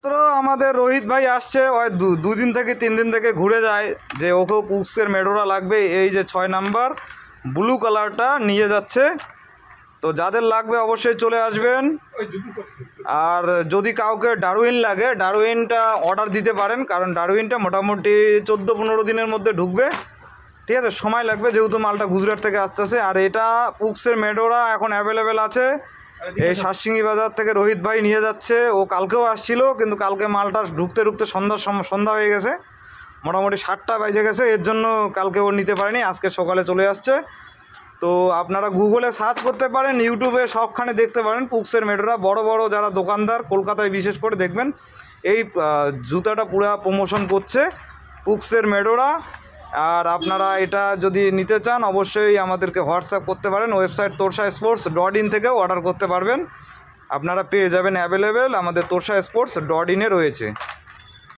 মাত্র আমাদের রোহিত ভাই আসছে, ওই দুদিন থেকে 3 দিন থেকে ঘুরে যায় যে ওকেও পুক্সের মেডোরা লাগবে। এই যে 6 নাম্বার ব্লু কালারটা নিয়ে যাচ্ছে। তো যাদের লাগবে অবশ্যই চলে আসবেন। আর যদি কাউকে ডারউইন লাগে, ডারউইনটা অর্ডার দিতে পারেন, কারণ ডারউইনটা মোটামুটি 14-15 দিনের মধ্যে ঢুকবে। ঠিক আছে, সময় লাগবে যেহেতু মালটা গুজরাট থেকে আসতেছে। আর এটা পুক্সের মেডোরা এখন অ্যাভেলেবেল আছে। এই সাতসিঙ্গি বাজার থেকে রোহিত ভাই নিয়ে যাচ্ছে। ও কালকেও আসছিল, কিন্তু কালকে মালটা ঢুকতে ঢুকতে সন্ধ্যা হয়ে গেছে, মোটামুটি 7টা বেজে গেছে। এর জন্য কালকে ও নিতে পারেনি, আজকে সকালে চলে আসছে। তো আপনারা গুগলে সার্চ করতে পারেন, ইউটিউবে সবখানে দেখতে পারেন পুক্সের মেডোরা। বড় বড় যারা দোকানদার কলকাতায় বিশেষ করে দেখবেন এই জুতাটা পুরো প্রমোশন করছে পুক্সের মেডোরা। আর আপনারা এটা যদি নিতে চান অবশ্যই আমাদেরকে হোয়াটসঅ্যাপ করতে পারেন। ওয়েবসাইট torsasports.in থেকেও অর্ডার করতে পারবেন, আপনারা পেয়ে যাবেন অ্যাভেলেবেল। আমাদের torsasports.in রয়েছে।